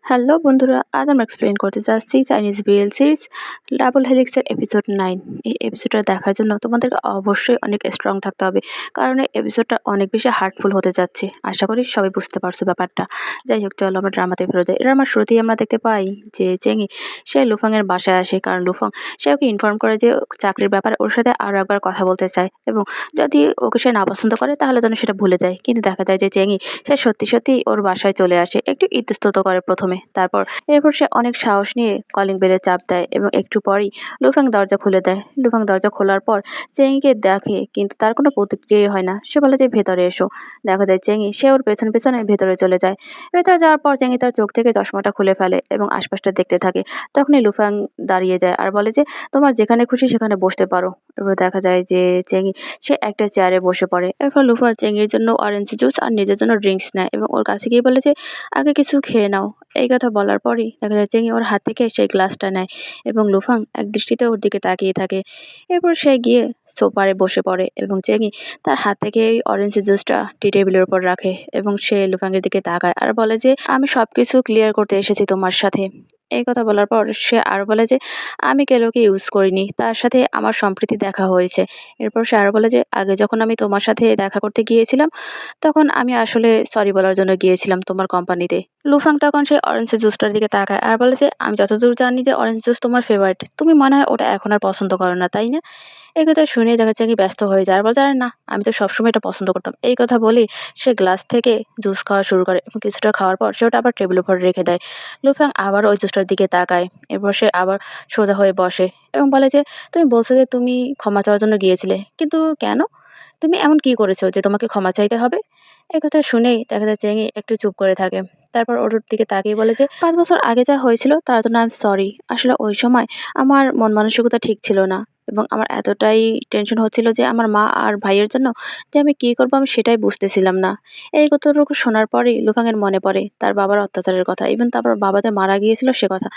Hello বন্ধুরা, আজ আমরা এক্সপ্লেইন করতে যাচ্ছি চাইনিজ বিএল সিরিজ ডাবল হেলিক্সের এপিসোড 9। এই এপিসোডটা দেখার জন্য তোমাদেরকে অবশ্যই অনেক স্ট্রং থাকতে হবে, কারণ এই এপিসোডটা অনেক বেশি হার্টফুল হতে যাচ্ছে। আশা করি সবাই বুঝতে পারছো ব্যাপারটা। যাই হোক, চলো আমরা ড্রামাতে ফেরত যাই। ড্রামার শুরুতেই আমরা দেখতে পাই যে চেঙ্গি সে লুফাংয়ের বাসায় আসে, কারণ লুফাং সে ওকে ইনফর্ম করে যে চাকরির ব্যাপারে ওর সাথে আরও একবার কথা বলতে চায়, এবং যদি ওকে সে না পছন্দ করে তাহলে যেন সেটা ভুলে যায়। কিন্তু দেখা যায় যে চেঙ্গি সে সত্যি সত্যি ওর বাসায় চলে আসে, একটু ইতস্তত করে প্রথমে, এরপর সে অনেক সাহস নিয়ে কলিং বেলে চাপ দেয় এবং একটু পরই লুফাং দরজা খুলে দেয়। লুফাং দরজা খোলার পর চেঙ্গিকে দেখে, কিন্তু তার কোনো প্রতিক্রিয়া হয় না। সে বলে যে ভেতরে এসো। দেখা যায় চেঙ্গি সে ওর পেছনে পেছনে ভেতরে চলে যায়। ভেতরে যাওয়ার পর চেঙ্গি তার চোখ থেকে চশমাটা খুলে ফেলে এবং আশপাশটা দেখতে থাকে। তখনই লুফাং দাঁড়িয়ে যায় আর বলে যে তোমার যেখানে খুশি সেখানে বসতে পারো। এরপর দেখা যায় যে চেঙ্গি সে একটা চেয়ারে বসে পড়ে। এরপর লুফা চেঙ্গির জন্য অরেঞ্জ জুস আর নিজের জন্য ড্রিঙ্কস নেয় এবং ওর কাছে গিয়ে বলে যে আগে কিছু খেয়ে নাও। এই কথা বলার পরই দেখা যায় চেঙ্গি ওর হাত থেকে সেই গ্লাসটা নেয় এবং লুফাং এক দৃষ্টিতে ওর দিকে তাকিয়ে থাকে। এরপর সে গিয়ে সোফায় বসে পড়ে এবং চেঙ্গি তার হাত থেকে এই অরেঞ্জ জুসটা টি টেবিলের উপর রাখে এবং সে লুফাংয়ের দিকে তাকায় আর বলে যে আমি সবকিছু ক্লিয়ার করতে এসেছি তোমার সাথে। এই কথা বলার পর সে আরো বলে যে আমি কেলোকে ইউজ করিনি, তার সাথে আমার সম্প্রতি দেখা হয়েছে। এরপর সে আরো বলে যে আগে যখন আমি তোমার সাথে দেখা করতে গিয়েছিলাম তখন আমি আসলে সরি বলার জন্য গিয়েছিলাম তোমার কোম্পানিতে। লুফাং তখন সেই অরেঞ্জ জুসটার দিকে তাকায় আর বলে যে আমি যতদূর জানি যে অরেঞ্জ জুস তোমার ফেভারিট, তুমি মনে হয় ওটা এখন আর পছন্দ করো না, তাই না? এই কথা শুনে দেখা যায় কি ব্যস্ত হয়ে যায় আর বলে আরে না, আমি তো সবসময় এটা পছন্দ করতাম। এই কথা বলেই সে গ্লাস থেকে জুস খাওয়া শুরু করে এবং কিছুটা খাওয়ার পর সে ওটা আবার টেবিলের উপর রেখে দেয়। লুফাং আবার ওই জুসটার দিকে তাকায়। এরপর সে আবার সোজা হয়ে বসে এবং বলে যে তুমি বলছো যে তুমি ক্ষমা চাওয়ার জন্য গিয়েছিলে, কিন্তু কেন? তুমি এমন কি করেছো যে তোমাকে ক্ষমা চাইতে হবে? এই কথা শুনেই দেখা যায় চেঙ্গি একটু চুপ করে থাকে। তারপর ওর দিকে তাকিয়ে বলে যে ৫ বছর আগে যা হয়েছিল তার জন্য আই এম সরি। আসলে ওই সময় আমার মন মানসিকতা ঠিক ছিল না এবং আমার এতটাই টেনশন হচ্ছিল যে আমার মা আর ভাইয়ের জন্য যে আমি কি করব আমি সেটাই বুঝতেছিলাম না। এই কথাটুকু শোনার পরেই লুফাংয়ের মনে পড়ে তার বাবার অত্যাচারের কথা। ইভেন তারপর বাবা যে মারা গিয়েছিল সে কথা।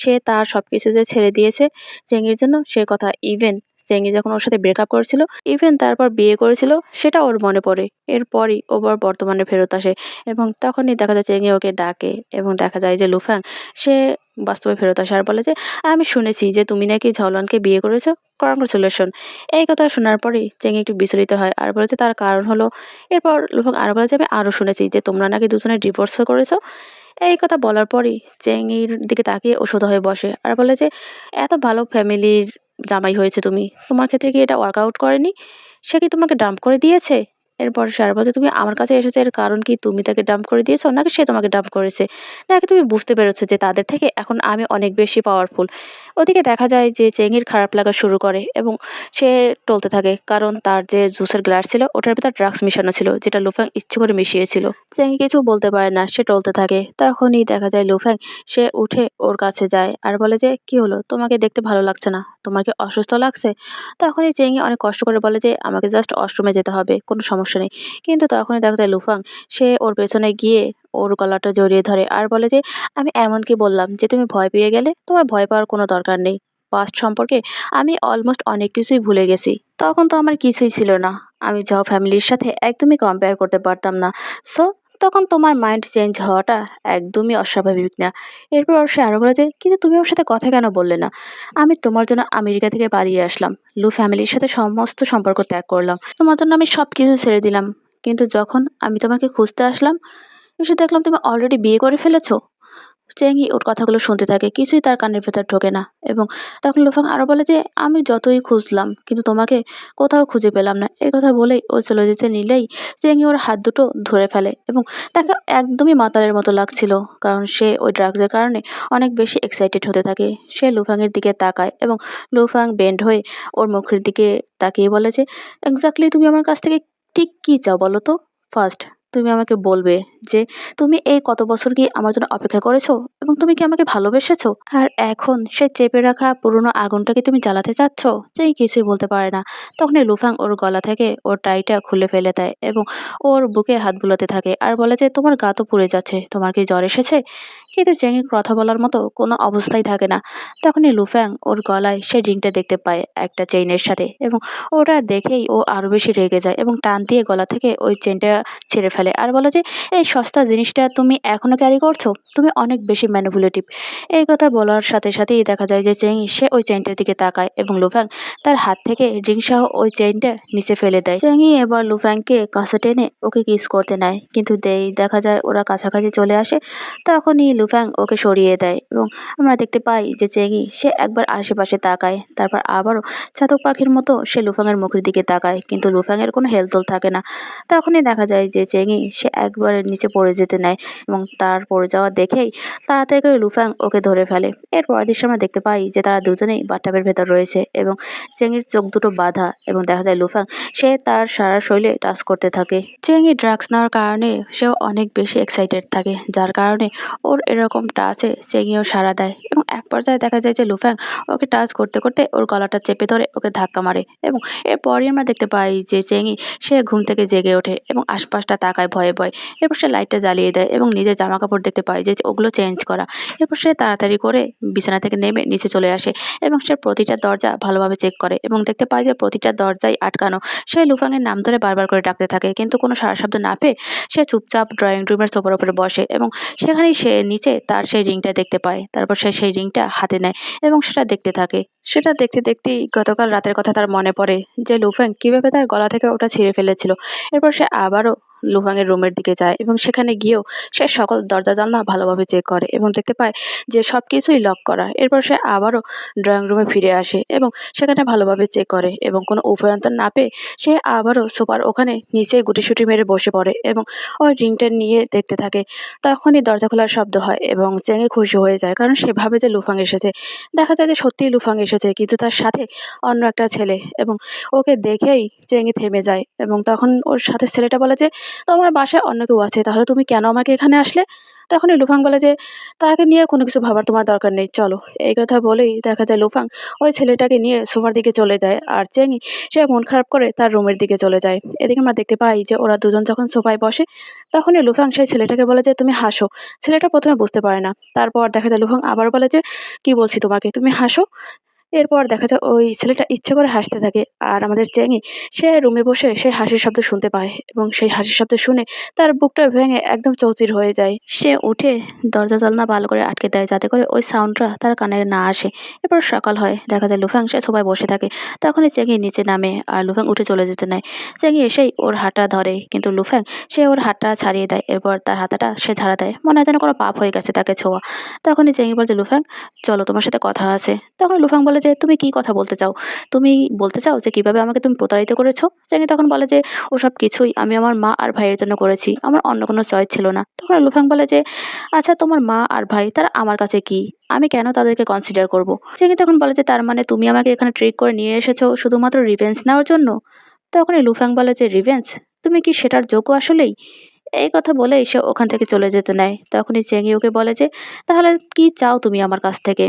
সে তার সবকিছু যে ছেড়ে দিয়েছে চেঙ্গির জন্য সে কথা। ইভেন চেঙ্গি যখন ওর সাথে ব্রেকআপ করেছিল, ইভেন তারপর বিয়ে করেছিল, সেটা ওর মনে পড়ে। এরপরই ও আবার বর্তমানে ফেরত আসে এবং তখনই দেখা যায় চেঙ্গি ওকে ডাকে এবং দেখা যায় যে লুফাং সে বাস্তবে ফেরত আসে আর বলে যে আমি শুনেছি যে তুমি নাকি ঝাওলনকে বিয়ে করেছো, কংগ্রাচুলেশন। এই কথা শোনার পরেই চেঙ্গি একটু বিচলিত হয় আর বলে যে তার কারণ হলো। এরপর লুফাং আরো বলে যে আমি আরো শুনেছি যে তোমরা নাকি দুজনে ডিভোর্স করেছো। এই কথা বলার পরেই চেঙ্গির দিকে তাকিয়ে ও সোজা হয়ে বসে আর বলে যে এত ভালো ফ্যামিলির জামাই হয়েছে তুমি, তোমার ক্ষেত্রে কি এটা ওয়ার্কআউট করেনি? সে কি তোমাকে ডাম্প করে দিয়েছে? এরপর সে আরো বলে তুমি আমার কাছে এসেছো এর কারণ কি তুমি তাকে ডাম্প করে দিয়েছো নাকি সে তোমাকে ডাম্প করেছে? নাকি তুমি বুঝতে পেরেছো যে তাদের থেকে এখন আমি অনেক বেশি পাওয়ারফুল? ওদিকে দেখা যায় যে চেঙ্গির খারাপ লাগা শুরু করে এবং সে টলতে থাকে, কারণ তার যে জুসের গ্লাস ছিল ওটার ভিতর ড্রাগস মিশানো ছিল, যেটা লুফাং ইচ্ছে করে মিশিয়েছিল। চেঙ্গি কিছু বলতে পারে না, সে টলতে থাকে। তখনই দেখা যায় লুফাং সে উঠে ওর কাছে যায় আর বলে যে কি হলো, তোমাকে দেখতে ভালো লাগছে না, তোমার কি অসুস্থ লাগছে? তখনই চেঙ্গি অনেক কষ্ট করে বলে যে আমাকে জাস্ট ওয়াশরুমে যেতে হবে, কোনো সমস্যা নেই। কিন্তু তখনই দেখা যায় লুফাং সে ওর পেছনে গিয়ে ওর গলাটা জড়িয়ে ধরে আর বলে যে আমি এমন কি বললাম যে তুমি ভয় পেয়ে গেলে? তোমার ভয় পাওয়ার কোনো দরকার নেই। পাস্ট সম্পর্কে আমি অলমোস্ট অনেক কিছুই ভুলে গেছি। তখন তো আমার কিছুই ছিল না, আমি যাও ফ্যামিলির সাথে একদমই কম্পেয়ার করতে পারতাম না। সো তখন তোমার মাইন্ড চেঞ্জ হওয়াটা একদমই অস্বাভাবিক না। এরপর সে আরো বলে যে কিন্তু তুমি ওর সাথে কথা কেন বললে না? আমি তোমার জন্য আমেরিকা থেকে পালিয়ে আসলাম, লু ফ্যামিলির সাথে সমস্ত সম্পর্ক ত্যাগ করলাম, তোমার জন্য আমি সব কিছু ছেড়ে দিলাম। কিন্তু যখন আমি তোমাকে খুঁজতে আসলাম, এসে দেখলাম তুমি অলরেডি বিয়ে করে ফেলেছো। চেঙ্গি ওর কথাগুলো শুনতে থাকে, কিছুই তার কানের ভেতর ঢোকে না। এবং তখন লুফাং আরো বলে যে আমি যতই খুঁজলাম কিন্তু তোমাকে কোথাও খুঁজে পেলাম না। এই কথা বলেই ও চলে যেতে নিলেই চেঙ্গি ওর হাত দুটো ধরে ফেলে এবং তাকে একদমই মাতালের মতো লাগছিল, কারণ সে ওই ড্রাগসের কারণে অনেক বেশি এক্সাইটেড হতে থাকে। সে লুফাংয়ের দিকে তাকায় এবং লুফাং বেন্ড হয়ে ওর মুখের দিকে তাকিয়ে বলে যে এক্স্যাক্টলি তুমি আমার কাছ থেকে ঠিক কি চাও বলো তো? ফার্স্ট তুমি আমাকে বলবে যে তুমি এই কত বছর কি আমার জন্য অপেক্ষা করেছো এবং তুমি কি আমাকে ভালোবেসেছো? আর এখন সে চেপে রাখা পুরোনো আগুনটাকে তুমি জ্বালাতে চাচ্ছ? যে কিছুই বলতে পারে না। তখনই লুফাং ওর গলা থেকে ওর টাইটা খুলে ফেলে দেয় এবং ওর বুকে হাত বুলাতে থাকে আর বলে যে তোমার গা তো পুড়ে যাচ্ছে, তোমার কি জ্বর এসেছে? কিন্তু চেঙ্গি কথা বলার মতো কোনো অবস্থাই থাকে না। তখনই লুফ্যাং ওর গলায় সেই রিংটা দেখতে পায় একটা চেইনের সাথে এবং ওটা দেখেই ও আরো বেশি রেগে যায় এবং টান দিয়ে গলা থেকে ওই চেনটা ছেড়ে ফেলে। ফেলে আর বলে যে, "এই সস্তা জিনিসটা তুমি এখনো ক্যারি করছো? তুমি অনেক বেশি ম্যানিপুলেটিভ।" এই কথা বলার সাথে সাথেই দেখা যায় যে চেঙ্গি সে ওই চেইনটার দিকে তাকায় এবং লুফাং তার হাত থেকে রিংসহ ওই চেইনটা নিচে ফেলে দেয়। চেঙ্গি এবার লুফাংকে কাছে টেনে ওকে কিস করতে নেয়, কিন্তু দেখা যায় ওরা কাছাকাছি চলে আসে। তখনই লুফাং ওকে সরিয়ে দেয় এবং আমরা দেখতে পাই যে চেঙ্গি সে একবার আশেপাশে তাকায়, তারপর আবারও চাতক পাখির মতো সে লুফাংয়ের মুখের দিকে তাকায়, কিন্তু লুফাংয়ের কোনো হেলদোল থাকে না। তখনই দেখা যায় যে চেঙ্গি সে একবার নিচে পড়ে যেতে নেয় এবং তার পড়ে যাওয়া দেখেই তাড়াতাড়ি করে লুফাং ওকে ধরে ফেলে। এর পরের দৃশ্যে আমরা দেখতে পাই যে তারা দুজনেই বাথটাবের ভেতর রয়েছে এবং চেঙ্গির চোখ দুটো বাঁধা এবং দেখা যায় লুফাং সে তার সারা শরীরে টাচ করতে থাকে। চেঙ্গি ড্রাগস নেওয়ার কারণে সেও অনেক বেশি এক্সাইটেড থাকে, যার কারণে ওর এরকম টাচে চেঙ্গিও সাড়া দেয় এবং এক পর্যায়ে দেখা যায় যে লুফাং ওকে টাচ করতে করতে ওর গলাটা চেপে ধরে ওকে ধাক্কা মারে এবং এরপরই আমরা দেখতে পাই যে চেঙ্গি সে ঘুম থেকে জেগে ওঠে এবং আশপাশটা তাকায় ভয়ে ভয়ে। এরপর সে লাইটটা জ্বালিয়ে দেয় এবং নিজের জামা কাপড় দেখতে পায় যে ওগুলো চেঞ্জ করা। এরপর সে তাড়াতাড়ি করে বিছানা থেকে নেমে নিচে চলে আসে এবং সে প্রতিটা দরজা ভালোভাবে চেক করে এবং দেখতে পায় যে প্রতিটা দরজাই আটকানো। সে লুফাংয়ের নাম ধরে বারবার করে ডাকতে থাকে, কিন্তু কোনো সাড়া শব্দ না পেয়ে সে চুপচাপ ড্রয়িং রুমের সোফার উপরে বসে এবং সেখানেই সে নিচে তার সেই রিংটা দেখতে পায়। তারপর সে সেই রিংটা হাতে নেয় এবং সেটা দেখতে থাকে। সেটা দেখতে দেখতেই গতকাল রাতের কথা তার মনে পড়ে যে লুফাং কিভাবে তার গলা থেকে ওটা ছিঁড়ে ফেলেছিল। এরপর সে আবারও লুফাংয়ের রুমের দিকে যায় এবং সেখানে গিয়েও সে সকল দরজা জানলা ভালোভাবে চেক করে এবং দেখতে পায় যে সবকিছুই লক করা। এরপর সে আবারও ড্রয়িং রুমে ফিরে আসে এবং সেখানে ভালোভাবে চেক করে এবং কোনো উপায়ন্তর না পেয়ে সে আবারও সোফার ওখানে নিচে গুটিসুটি মেরে বসে পড়ে এবং ওই রিংটা নিয়ে দেখতে থাকে। তখনই দরজা খোলার শব্দ হয় এবং চেঙ্গি খুশি হয়ে যায়, কারণ সে ভাবে যে লুফাং এসেছে। দেখা যায় যে সত্যিই লুফাং এসেছে, কিন্তু তার সাথে অন্য একটা ছেলে এবং ওকে দেখেই চেঙ্গি থেমে যায় এবং তখন ওর সাথে ছেলেটা বলে যে, "তোমার বাসায় অন্য কেউ আছে, তাহলে তুমি কেন আমাকে এখানে আসলে?" তখনই লুফাং বলে যে, "তাকে নিয়ে কোনো কিছু ভাবার তোমার দরকার নেই, চলো।" এই কথা বলেই দেখা যায় লুফাং ওই ছেলেটাকে নিয়ে সোফার দিকে চলে যায় আর চেঙ্গি সে মন খারাপ করে তার রুমের দিকে চলে যায়। এদিকে আমরা দেখতে পাই যে ওরা দুজন যখন সোফায় বসে তখনই লুফাং সেই ছেলেটাকে বলে যে, "তুমি হাসো।" ছেলেটা প্রথমে বুঝতে পারে না। তারপর দেখা যায় লুফাং আবার বলে যে, "কি বলছি তোমাকে, তুমি হাসো।" এরপর দেখা যায় ওই ছেলেটা ইচ্ছে করে হাসতে থাকে আর আমাদের চেঙ্গি সে রুমে বসে সেই হাসির শব্দ শুনতে পায় এবং সেই হাসির শব্দ শুনে তার বুকটা ভেঙে একদম চৌচির হয়ে যায়। সে উঠে দরজা জানলা ভালো করে আটকে দেয় যাতে করে ওই সাউন্ডটা তার কানে না আসে। এরপর সকাল হয়, দেখা যায় লুফাং সে সবাই বসে থাকে। তখনই চেঙ্গি নিচে নামে আর লুফাং উঠে চলে যেতে নেয়। চেঙ্গি এসেই ওর হাতটা ধরে, কিন্তু লুফাং সে ওর হাতটা ছাড়িয়ে দেয়। এরপর তার হাতাটা সে ঝাড়া দেয়, মনে হয় যেন কোনো পাপ হয়ে গেছে তাকে ছোঁয়া। তখনই চেঙ্গি বলছে, "লুফাং, চলো, তোমার সাথে কথা আছে।" তখন লুফাং বলে যে, "তুমি কি কথা বলতে চাও? তুমি বলতে চাও যে কিভাবে আমাকে তুমি প্রতারিত করেছো?" চেনি তখন বলে যে, "ওসব কিছুই আমি আমার মা আর ভাইয়ের জন্য করেছি। আমার অন্য কোনো চয়েস ছিল না।" তখন লুফাং বলে যে, "আচ্ছা, তোমার মা আর ভাই তারা আমার কাছে কি? আমি কেন তাদেরকে কনসিডার করব?" চেনি তখন বলে যে, "তার মানে তুমি আমাকে এখানে ট্রিক করে নিয়ে এসেছো শুধুমাত্র রিভেঞ্জ নেওয়ার জন্য?" তখনই লুফাং বলে যে, "রিভেঞ্জ? তুমি কি সেটার যোগ্য আসলেই?" এই কথা বলেই সে ওখান থেকে চলে যেতে নেয়। তখনই চেঙ্গি ওকে বলে যে, "তাহলে কি চাও তুমি আমার কাছ থেকে?"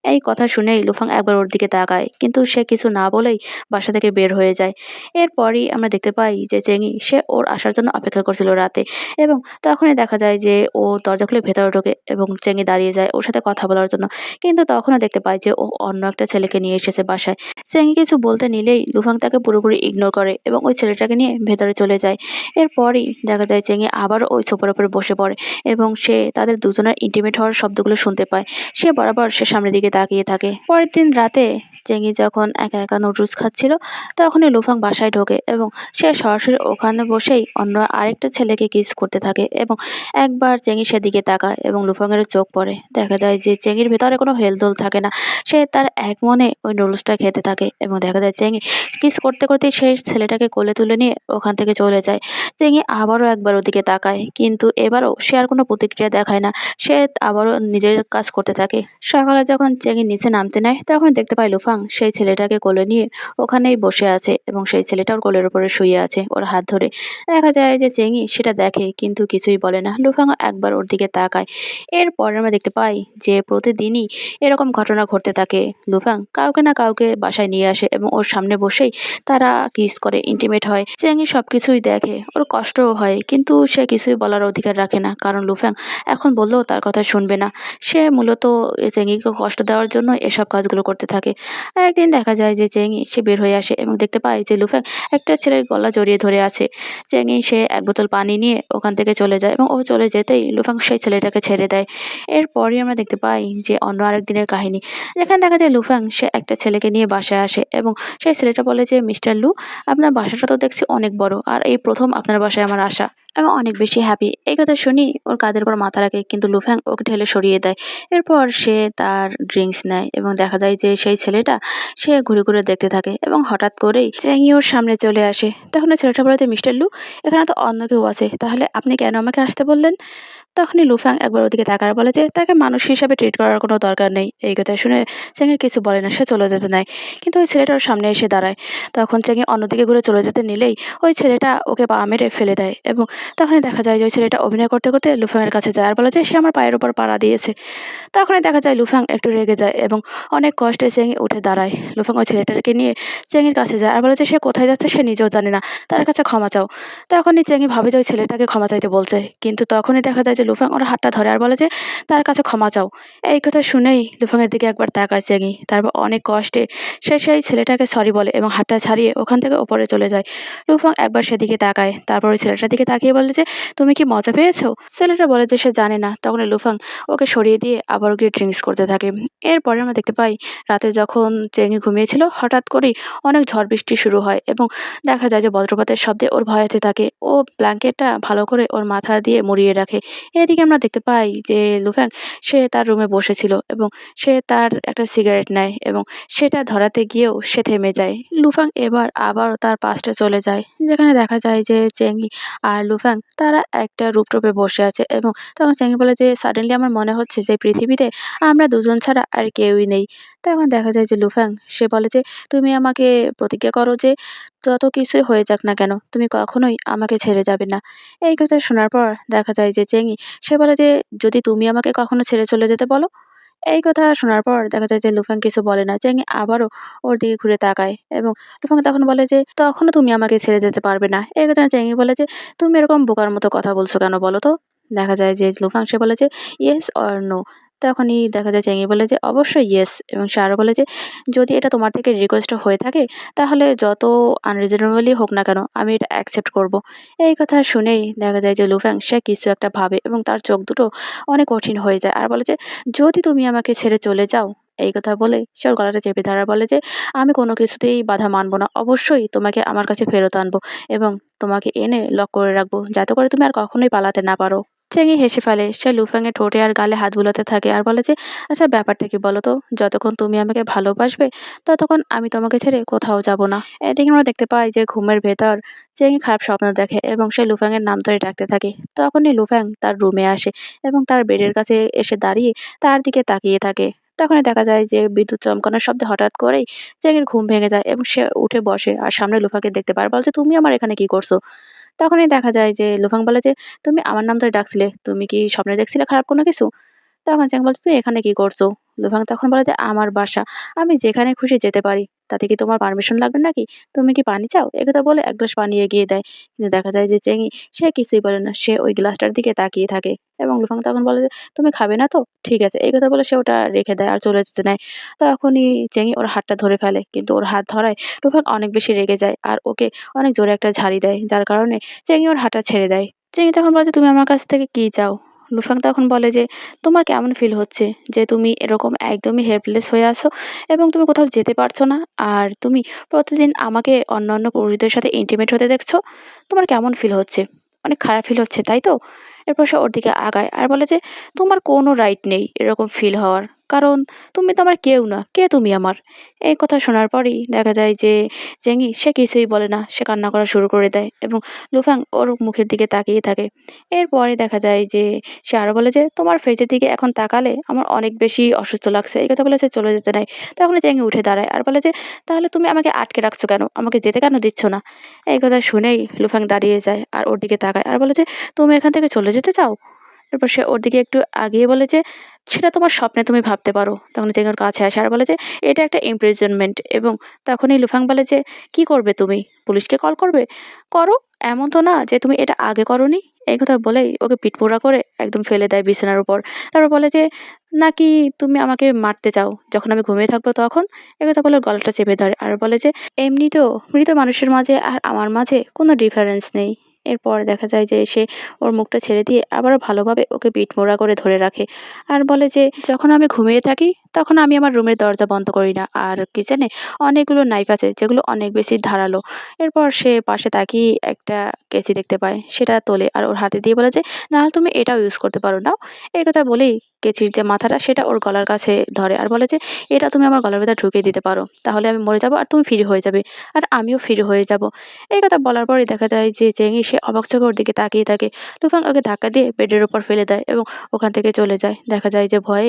এই কথা শুনেই লুফাং একবার ওর দিকে তাকায়, কিন্তু সে কিছু না বলেই বাসা থেকে বের হয়ে যায়। এরপরই আমরা দেখতে পাই যে চেঙ্গি সে ওর আসার জন্য অপেক্ষা করছিল রাতে এবং তখনই দেখা যায় যে ও দরজা খুলে ভেতরে ঢোকে এবং চেঙ্গি দাঁড়িয়ে যায় ওর সাথে কথা বলার জন্য। কিন্তু তখনও দেখতে পাই যে ও অন্য একটা ছেলেকে নিয়ে এসেছে বাসায়। চেঙ্গি কিছু বলতে নিলেই লুফাং তাকে পুরোপুরি ইগনোর করে এবং ওই ছেলেটাকে নিয়ে ভেতরে চলে যায়। এরপরই দেখা যায় চেঙ্গি আবারও ওই সোফার উপরে বসে পড়ে এবং সে তাদের দুজনের ইন্টিমেট হওয়ার শব্দগুলো শুনতে পায়। সে বরাবর সে সামনের দিকে তাকিয়ে থাকে। পরের দিন রাতে চেঙ্গি যখন একা একা নুডলস খাচ্ছিল তখনই লুফাং বাসায় ঢোকে এবং সে সরাসরি ওখানে বসেই অন্য আরেকটা ছেলেকে কিস করতে থাকে এবং একবার চেঙ্গি সেদিকে তাকায় এবং লুফাংয়ের চোখ পড়ে। দেখা যায় যে চেঙ্গির ভেতরে কোনো হেলদোল থাকে না, সে তার এক মনে ওই নুডলসটা খেতে থাকে এবং দেখা যায় চেঙ্গি কিস করতে করতে সেই ছেলেটাকে কোলে তুলে নিয়ে ওখান থেকে চলে যায়। চেঙ্গি আবারও একবার ওদিকে তাকায়, কিন্তু এবারও সে আর কোনো প্রতিক্রিয়া দেখায় না। সে আবারও নিজের কাজ করতে থাকে। সকালে যখন চেঙ্গি নিচে নামতে নেয় তখন দেখতে পায় লুফাং সেই ছেলেটাকে কোলে নিয়ে ওখানেই বসে আছে এবং সেই ছেলেটা ওর কোলের উপরে শুয়ে আছে ওর হাত ধরে। দেখা যায় যে চেঙ্গি সেটা দেখে কিন্তু কিছুই বলে না। লুফাং একবার ওর দিকে তাকায়। এরপরে আমরা দেখতে পাই যে প্রতিদিনই এরকম ঘটনা ঘটতে থাকে। লুফাং কাউকে না কাউকে বাসায় নিয়ে আসে এবং ওর সামনে বসেই তারা কিস করে, ইন্টিমেট হয়। চেঙ্গি সবকিছুই দেখে, ওর কষ্টও হয়, কিন্তু সে কিছুই বলার অধিকার রাখে না, কারণ লুফাং এখন বললেও তার কথা শুনবে না। সে মূলত চেঙ্গিকে কষ্ট দেওয়ার জন্য এসব কাজগুলো করতে থাকে। আর একদিন দেখা যায় যে চেঙ্গি সে বের হয়ে আসে এবং দেখতে পায় যে লুফ্যাং একটা ছেলের গলা জড়িয়ে ধরে আছে। চেঙ্গি সে এক বোতল পানি নিয়ে ওখান থেকে চলে যায় এবং ও চলে যেতেই লুফ্যাং সেই ছেলেটাকে ছেড়ে দেয়। এরপরই আমরা দেখতে পাই যে অন্য আরেক দিনের কাহিনী, যেখানে দেখা যায় লুফ্যাং সে একটা ছেলেকে নিয়ে বাসায় আসে এবং সেই ছেলেটা বলে যে, মিস্টার লু, আপনার বাসাটা তো দেখছি অনেক বড়, আর এই প্রথম আপনার বাসায় আমার আসা এবং অনেক বেশি হ্যাপি। এই কথা শুনি ওর কাঁধের উপর মাথা রাখে, কিন্তু লুফ্যাং ওকে ঠেলে সরিয়ে দেয়। এরপর সে তার ড্রিঙ্কস নেয় এবং দেখা যায় যে সেই ছেলেটা সে ঘুরে ঘুরে দেখতে থাকে এবং হঠাৎ করেই চেঙ্গি ওর সামনে চলে আসে। তখন ওই ছেলেটা বলে যে, মিস্টার লু, এখানে তো অন্য কেউ আছে, তাহলে আপনি কেন আমাকে আসতে বললেন? তখনই লুফ্যাং একবার ওদিকে তাকায় আর বলে যে, তাকে মানুষ হিসাবে ট্রিট করার কোনো দরকার নেই। এই কথা শুনে চেঙ্গি কিছু বলে না, সে চলে যেতে নেয়। কিন্তু ওই ছেলেটা ওর সামনে এসে দাঁড়ায়। তখন চেঙ্গি অন্যদিকে ঘুরে চলে যেতে নিলেই ওই ছেলেটা ওকে পা মেরে ফেলে দেয় এবং তখনই দেখা যায় যে ওই ছেলেটা অভিনয় করতে করতে লুফ্যাংয়ের কাছে যায় আর বলে যে, সে আমার পায়ের উপর পাড়া দিয়েছে। তখনই দেখা যায় লুফ্যাং একটু রেগে যায় এবং অনেক কষ্টে চেঙ্গি উঠে দাঁড়ায়। লুফ্যাং ওই ছেলেটাকে নিয়ে চেঙ্গির কাছে যায় আর বলে যে, সে কোথায় যাচ্ছে সে নিজেও জানে না, তার কাছে ক্ষমা চাও। তখনই চেঙ্গি ভাবে যে ওই ছেলেটাকে ক্ষমা চাইতে বলছে, কিন্তু তখনই দেখা যায় যে লুফ্যাং ওর হাতটা ধরে আর বলে যে, তার কাছে ক্ষমা চাও। এই কথা শুনেই লুফ্যাংয়ের দিকে একবার তাকায় চেঙ্গি, তারপর অনেক কষ্টে সে সেই ছেলেটাকে সরি বলে এবং হাতটা ছাড়িয়ে ওখান থেকে ওপরে চলে যায়। লুফ্যাং একবার সেদিকে তাকায়, তারপর ওই ছেলেটার দিকে তাকিয়ে বলে যে, তুমি কি মজা পেয়েছো? ছেলেটা বলে যে সে জানে না। তখন লুফ্যাং ওকে সরিয়ে দিয়ে আবারও গিয়ে ড্রিঙ্কস করতে থাকে। এরপরে আমরা দেখতে পাই রাতে যখন চেঙ্গি ঘুমিয়েছিল হঠাৎ করেই অনেক ঝড় বৃষ্টি শুরু হয় এবং দেখা যায় যে বজ্রপাতের শব্দে ওর ভয় থাকে। ও ব্ল্যাঙ্কেটটা ভালো করে ওর মাথা দিয়ে মুড়িয়ে রাখে। এদিকে আমরা দেখতে পাই যে লুফ্যাং সে তার রুমে বসেছিল এবং সে তার একটা সিগারেট নেয় এবং সেটা ধরাতে গিয়েও সে থেমে যায়। লুফ্যাং এবার আবারও তার পাস্টে চলে যায়, যেখানে দেখা যায় যে চেঙ্গি আর লুফ্যাং তারা একটা রুফটপে বসে আছে এবং তখন চেঙ্গি বলে যে, সাডেনলি আমার মনে হচ্ছে যে পৃথিবীতে আমরা দুজন ছাড়া আর কেউই নেই। তখন দেখা যায় যে লুফ্যাং সে বলে যে, তুমি আমাকে প্রতিজ্ঞা করো যে যত কিছুই হয়ে যাক না কেন তুমি কখনোই আমাকে ছেড়ে যাবে না। এই কথা শোনার পর দেখা যায় যে চেঙ্গি সে বলে যে, যদি তুমি আমাকে কখনো ছেড়ে চলে যেতে বলো। এই কথা শোনার পর দেখা যায় যে লুফ্যাং কিছু বলে না। চেঙ্গি আবারও ওর দিকে ঘুরে তাকায় এবং লুফ্যাং তখন বলে যে, তখনও তুমি আমাকে ছেড়ে যেতে পারবে না। এই কথা চেঙ্গি বলে যে, তুমি এরকম বোকার মতো কথা বলছো কেন বলো তো? দেখা যায় যে লুফ্যাং সে বলে যে, ইয়েস অর নো। তখনই দেখা যায় চেঙ্গি বলে যে, অবশ্যই ইয়েস, এবং সে আরো বলে যে, যদি এটা তোমার থেকে রিকোয়েস্ট হয়ে থাকে তাহলে যত আনরিজনেবলই হোক না কেন আমি এটা অ্যাকসেপ্ট করব। এই কথা শুনেই দেখা যায় যে লুফ্যাং সে কিছু একটা ভাবে এবং তার চোখ দুটো অনেক কঠিন হয়ে যায় আর বলে যে, যদি তুমি আমাকে ছেড়ে চলে যাও। এই কথা বলে সে ওর গলাটা চেপে ধরে আর বলে যে, আমি কোনো কিছুতেই বাধা মানব না। অবশ্যই তোমাকে আমার কাছে ফেরত আনবো এবং তোমাকে এনে লক করে রাখবো, যাতে করে তুমি আর কখনোই পালাতে না পারো। চেঙ্গি হেসে ফেলে। সে লুফ্যাংয়ের ঠোঁটে আর গালে হাত বুলাতে থাকে আর বলে যে, আচ্ছা ব্যাপারটা কি বলো তো? যতক্ষণ তুমি আমাকে ভালোবাসবে ততক্ষণ আমি তোমাকে ছেড়ে কোথাও যাব না। এদিকে আমরা দেখতে পাই যে ঘুমের ভেতর চেঙ্গি খারাপ স্বপ্ন দেখে এবং সে লুফ্যাংয়ের নাম ধরে ডাকতে থাকে। তখনই লুফ্যাং তার রুমে আসে এবং তার বেডের কাছে এসে দাঁড়িয়ে তার দিকে তাকিয়ে থাকে। তখনই দেখা যায় যে বিদ্যুৎ চমকানোর শব্দে হঠাৎ করেই চেঙ্গির ঘুম ভেঙে যায় এবং সে উঠে বসে আর সামনে লুফাংকে দেখতে পায়। বলে যে, তুমি আমার এখানে কি করছো? তখনই দেখা যায় যে লুফাং বলে যে, তুমি আমার নাম ধরে ডাকছিলে। তুমি কি স্বপ্নে দেখছিলে খারাপ কোনো কিছু? তখন চ্যাং বলছে, "তুমি এখানে কি করছো?" লুফাং তখন বলে যে, "আমার বাসা। আমি যেখানে খুশি যেতে পারি। তাতে কি তোমার পারমিশন লাগবে নাকি? তুমি কি পানি চাও?" একথা বলে এক গ্লাস পানি এগিয়ে দেয়। কিন্তু দেখা যায় যে চেঙ্গি সে কিছুই বলে না। সে ওই গ্লাসটার দিকে তাকিয়ে থাকে এবং লুফাং তখন বলে যে, "তুমি খাবে না তো? ঠিক আছে।" এই কথা বলে সে ওটা রেখে দেয় আর চলে যেতে নেয়। তখনই চেঙ্গি ওর হাতটা ধরে ফেলে। কিন্তু ওর হাত ধরায় লুফাং অনেক বেশি রেগে যায় আর ওকে অনেক জোরে একটা ঝাড়ি দেয়। যার কারণে চেঙ্গি ওর হাতটা ছেড়ে দেয়। চেঙ্গি তখন বলে যে, "তুমি আমার কাছ থেকে কি চাও?" লুফাং তখন বলে যে, তোমার কেমন ফিল হচ্ছে যে তুমি এরকম একদমই হেল্পলেস হয়ে আছো এবং তুমি কোথাও যেতে পারছো না, আর তুমি প্রতিদিন আমাকে অন্যান্য পুরুষদের সাথে ইন্টিমেট হতে দেখছো? তোমার কেমন ফিল হচ্ছে? অনেক খারাপ ফিল হচ্ছে, তাই তো? এরপর সে ওর দিকে আগায় আর বলে যে, তোমার কোনো রাইট নেই এরকম ফিল হওয়ার, কারণ তুমি তো আমার কেউ না। কে তুমি আমার? এই কথা শোনার পরেই দেখা যায় যে চেঙ্গি সে কিছুই বলে না, সে কান্না করা শুরু করে দেয় এবং লুফাং ওর মুখের দিকে তাকিয়ে থাকে। এরপরে দেখা যায় যে সে আরো বলে যে, তোমার ফেসের দিকে এখন তাকালে আমার অনেক বেশি অসুস্থ লাগছে। এই কথা বলে সে চলে যেতে নেয়। তখনই চেঙ্গি উঠে দাঁড়ায় আর বলে যে, তাহলে তুমি আমাকে আটকে রাখছো কেন? আমাকে যেতে কেন দিচ্ছ না? এই কথা শুনেই লুফাং দাঁড়িয়ে যায় আর ওর দিকে তাকায় আর বলে যে, তুমি এখান থেকে চলে যেতে চাও? এরপর সে ওর দিকে একটু আগিয়ে বলে যে, সেটা তোমার স্বপ্নে তুমি ভাবতে পারো। তখন চেঙ্গি ওর কাছে আসে আর বলে যে, এটা একটা imprisonment, এবং তখনই লুফাং বলে যে, কি করবে তুমি? পুলিশকে কল করবে? করো। এমন তো না যে তুমি এটা আগে করোনি। এই কথা বলেই ওকে পিঠমোড়া করে একদম ফেলে দেয় বিছানার উপর। তারপর বলে যে, "নাকি তুমি আমাকে মারতে চাও যখন আমি ঘুমিয়ে থাকবো তখন?" একথা বলে ওর গলাটা চেপে ধরে আর বলে যে, "এমনিতেও মৃত মানুষের মাঝে আর আমার মাঝে কোনো ডিফারেন্স নেই।" এরপর দেখা যায় যে সে ওর মুখটা ছেড়ে দিয়ে আবারও ভালোভাবে ওকে পিঠমোড়া করে ধরে রাখে। আর বলে যে, "যখন আমি ঘুমিয়ে থাকি তখন আমি আমার রুমের দরজা বন্ধ করি না। আর কিচেনে অনেকগুলো নাইফ আছে যেগুলো অনেক বেশি ধারালো।" এরপর সে পাশে তাকিয়েই একটা কেঁচি দেখতে পায়। সেটা তোলে আর ওর হাতে দিয়ে বলে যে, "নাহলে তুমি এটাও ইউজ করতে পারো, নাও।" এই কথা বলেই কেঁচির যে মাথাটা সেটা ওর গলার কাছে ধরে আর বলে যে, "এটা তুমি আমার গলার ভেতর ঢুকিয়ে দিতে পারো। তাহলে আমি মরে যাবো আর তুমি ফ্রি হয়ে যাবে। আর আমিও ফ্রি হয়ে যাবো।" এই কথা বলার পরেই দেখা যায় যে চেঙ্গি সে অবাক চোখে ওর দিকে তাকিয়ে থাকে। লুফাং ওকে ধাক্কা দিয়ে বেডের উপর ফেলে দেয় এবং ওখান থেকে চলে যায়। দেখা যায় যে ভয়ে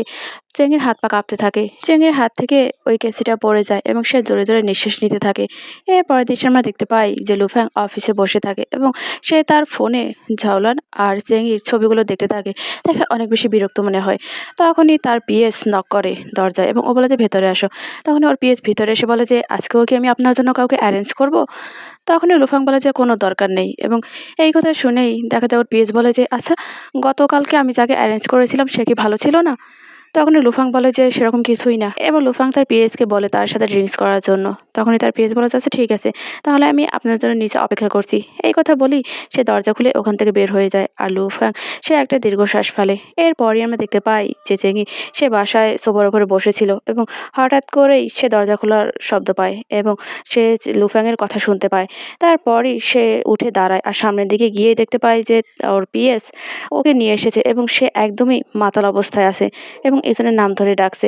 চেঙ্গির হাত পা কাঁপতে থাকে। চেঙ্গির হাত থেকে ওই কেঁচিটা পড়ে যায় এবং সে জোরে, জোরে নিঃশ্বাস নিতে থাকে। এর পরের দৃশ্যে আমরা দেখতে পাই যে লুফাং অফিসে বসে থাকে এবং সে তার ফোনে ঝাওলান আর চেঙ্গির ছবিগুলো দেখতে থাকে। দেখে অনেক বেশি বিরক্ত মনে হয়। তখনই তার পিএস নক করে দরজায় এবং ও বলে যে, "ভেতরে আসো।" তখনই ওর পিএস ভিতরে এসে বলে যে, "আজকেও কি আমি আপনার জন্য কাউকে অ্যারেঞ্জ করব?" তখনই লুফাং বলে যে, "কোনো দরকার নেই" এবং এই কথা শুনেই দেখা যায় ওর পিএস বলে যে, "আচ্ছা, গতকালকে আমি যাকে অ্যারেঞ্জ করেছিলাম সে কি ভালো ছিল না?" তখনই লুফাং বলে যে, "সেরকম কিছুই না।" এবার লুফাং তার পিএসকে বলে তার সাথে ড্রিংকস করার জন্য। তখনই তার পিএস বলে যে, "আচ্ছা ঠিক আছে। তাহলে আমি আপনার জন্য নিচে অপেক্ষা করছি।" এই কথা বলেই সে দরজা খুলে ওখান থেকে বের হয়ে যায়। আর লুফাং সে একটা দীর্ঘশ্বাস ফেলে। এরপরই আমরা দেখতে পাই যে চেঙ্গি সে বাসায় সোফার উপরে বসেছিল এবং হঠাৎ করেই সে দরজা খোলার শব্দ পায় এবং সে লুফাংয়ের কথা শুনতে পায়। তারপরই সে উঠে দাঁড়ায় আর সামনের দিকে গিয়ে দেখতে পায় যে ওর পিএস ওকে নিয়ে এসেছে এবং সে একদমই মাতাল অবস্থায় আছে এবং এজনের নাম ধরে ডাকছে।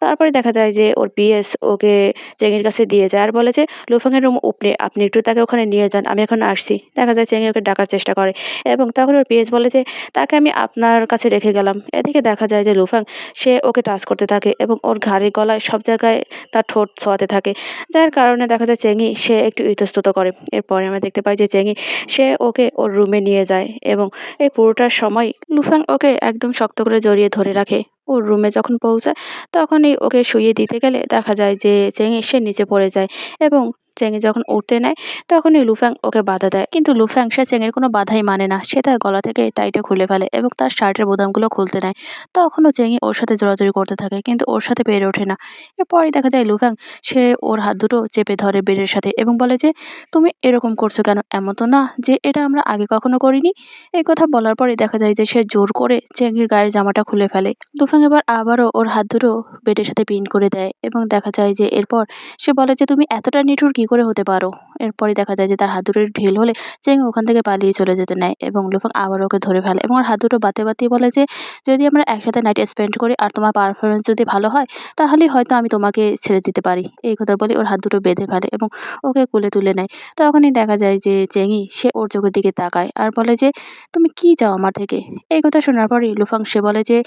তারপরে দেখা যায় যে ওর পিএস ওকে চেঙ্গির কাছে দিয়ে যায় আর বলে যে, "লুফাংয়ের রুম উপরে, আপনি একটু তাকে ওখানে নিয়ে যান, আমি এখন আসছি।" দেখা যায় চেঙ্গি ওকে ডাকার চেষ্টা করে এবং তখন ওর পিএস বলে যে, "তাকে আমি আপনার কাছে রেখে গেলাম।" এদিকে দেখা যায় যে লুফাং সে ওকে টাচ করতে থাকে এবং ওর ঘাড়ে, গলায় সব জায়গায় তার ঠোঁট ছোঁয়াতে থাকে। যার কারণে দেখা যায় চেঙ্গি সে একটু ইতস্তত করে। এরপরে আমরা দেখতে পাই যে চেঙ্গি সে ওকে ওর রুমে নিয়ে যায় এবং এই পুরোটার সময় লুফাং ওকে একদম শক্ত করে জড়িয়ে ধরে রাখে। ওর রুমে যখন পৌঁছায় তখনই ওকে শুইয়ে দিতে গেলে দেখা যায় যে চেঙ্গি সে নিচে পড়ে যায় এবং চেঙ্গি যখন উঠতে নেয় তখনই লুফ্যাং ওকে বাধা দেয়। কিন্তু লুফ্যাং সে চেঙ্গির কোনো বাধাই মানে না। সে তার গলা থেকে টাইটা খুলে ফেলে এবং তার শার্টের বোতামগুলো খুলতে নেয়। তখনও চেঙ্গি ওর সাথে জোরাজুরি করতে থাকে কিন্তু ওর সাথে পেরে ওঠে না। এরপরই দেখা যায় লুফ্যাং সে ওর হাত দুটো চেপে ধরে বেডের সাথে এবং বলে যে, "তুমি এরকম করছো কেন? এমন তো না যে এটা আমরা আগে কখনো করিনি।" এই কথা বলার পরে দেখা যায় যে সে জোর করে চেঙ্গির গায়ের জামাটা খুলে ফেলে। দুফাং এবার আবারও ওর হাত দুটো বেডের সাথে পিন করে দেয় এবং দেখা যায় যে এরপর সে বলে যে, "তুমি এতটা নিঠুর কি করে হতে পারো?" এরপরে দেখা যায় যে তার হাত দুটোর ঢিল হলে চেঙ্গি ওখান থেকে পালিয়ে চলে যেতে নেয় এবং লুফাং আবার ওকে ধরে ফেলে এবং ওর হাত দুটো বাতিয়ে বলে যে, "যদি আমরা একসাথে নাইট স্পেন্ড করি আর তোমার পারফরম্যান্স যদি ভালো হয় তাহলেই হয়তো আমি তোমাকে ছেড়ে দিতে পারি।" এই কথা বলে ওর হাত দুটো বেঁধে ফেলে এবং ওকে কোলে তুলে নেয়। তখনই দেখা যায় যে চেঙ্গি সে ওর চোখের দিকে তাকায় আর বলে যে, "তুমি কি চাও আমার থেকে?" এই কথা শোনার পরেই লুফাং সে বলে যে,